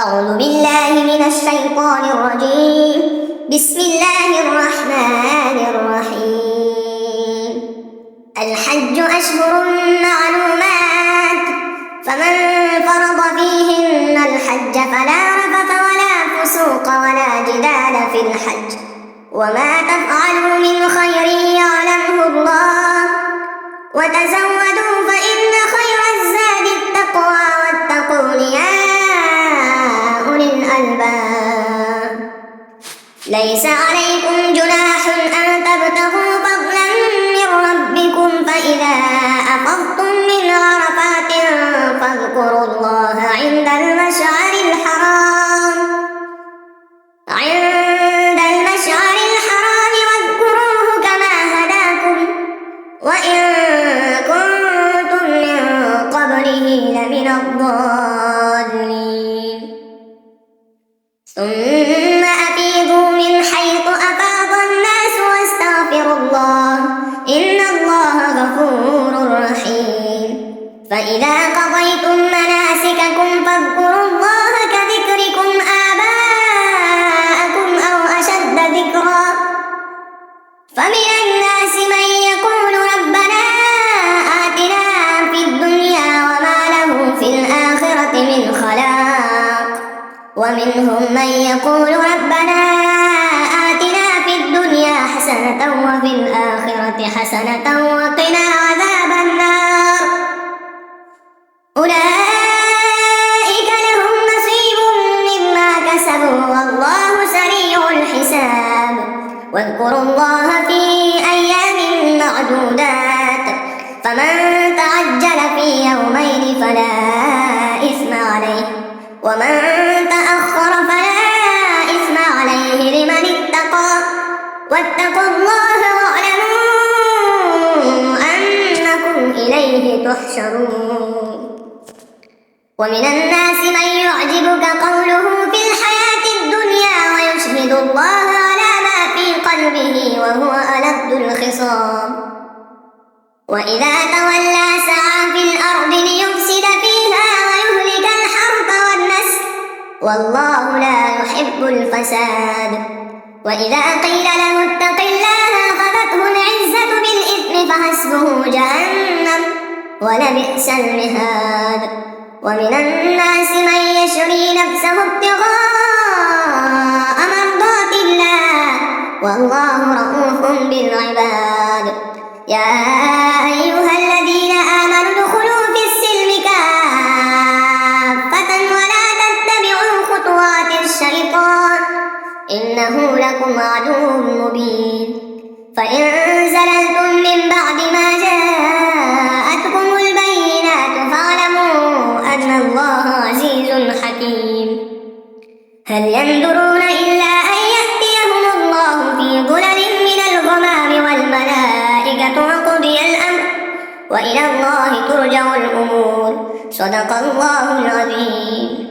أعوذ بالله من الشيطان الرجيم. بسم الله الرحمن الرحيم. الحج أشهر معلومات، فمن فرض فيهن الحج فلا رفث ولا فسوق ولا جدال في الحج، وما تفعلوا من خير يعلمه الله، وتزودوا فإن خير الزاد التقوى واتقون يا أولي الألباب. ليس عليكم جناح أن تبتغوا فضلا من ربكم، فإذا أفضتم من عرفات فاذكروا الله عند المشعر الحرام واذكروه كما هداكم، وإن كنتم من قبله لمن الضالين. ثم أفيضوا من حيث أفاض الناس واستغفروا الله، إن الله غفور رحيم. فإذا قضيتم مناسككم فاذكروا الله كذكركم آباءكم أو أشد ذكرا. فمن الناس من يقول ربنا آتنا في الدنيا وما له في الآخرة من خلاق، ومنهم من يقول ربنا آتنا في الدنيا حسنة وفي الآخرة حسنة وقنا عذاب النار. أولئك لهم نصيب مما كسبوا والله سريع الحساب. واذكروا الله في أيام معدودات، فمن تعجل في يومين فلا إثم عليه، ومن تأخر فلا إثم عليه لمن اتقى. واتقوا الله واعلموا أنكم إليه تحشرون. ومن الناس من يعجبك قوله في الحياة الدنيا ويشهد الله على ما في قلبه وهو ألد الخصام. وإذا تولى سعى في الأرض ليفسد فيها ويهلك الحرث والنسل، والله لا يحب الفساد. وإذا قيل له اتق الله أخذته العزة بالإثم فحسبه جهنم ولبئس المهاد. ومن الناس من يشري نفسه ابتغاء مرضات الله، والله رؤوف بالعباد. يا أيها الذين آمنوا ادخلوا في السلم كافة ولا تتبعوا خطوات الشيطان، إنه لكم عدو مبين. فإن زللتم من بعد ما جاءتكم البينات فاعلموا أن الله عزيز حكيم. هل ينظرون إلا أن يأتيهم الله في ظلل من الغمام والملائكة وقضي الأمر، وإلى الله ترجع الأمور. صدق الله العظيم.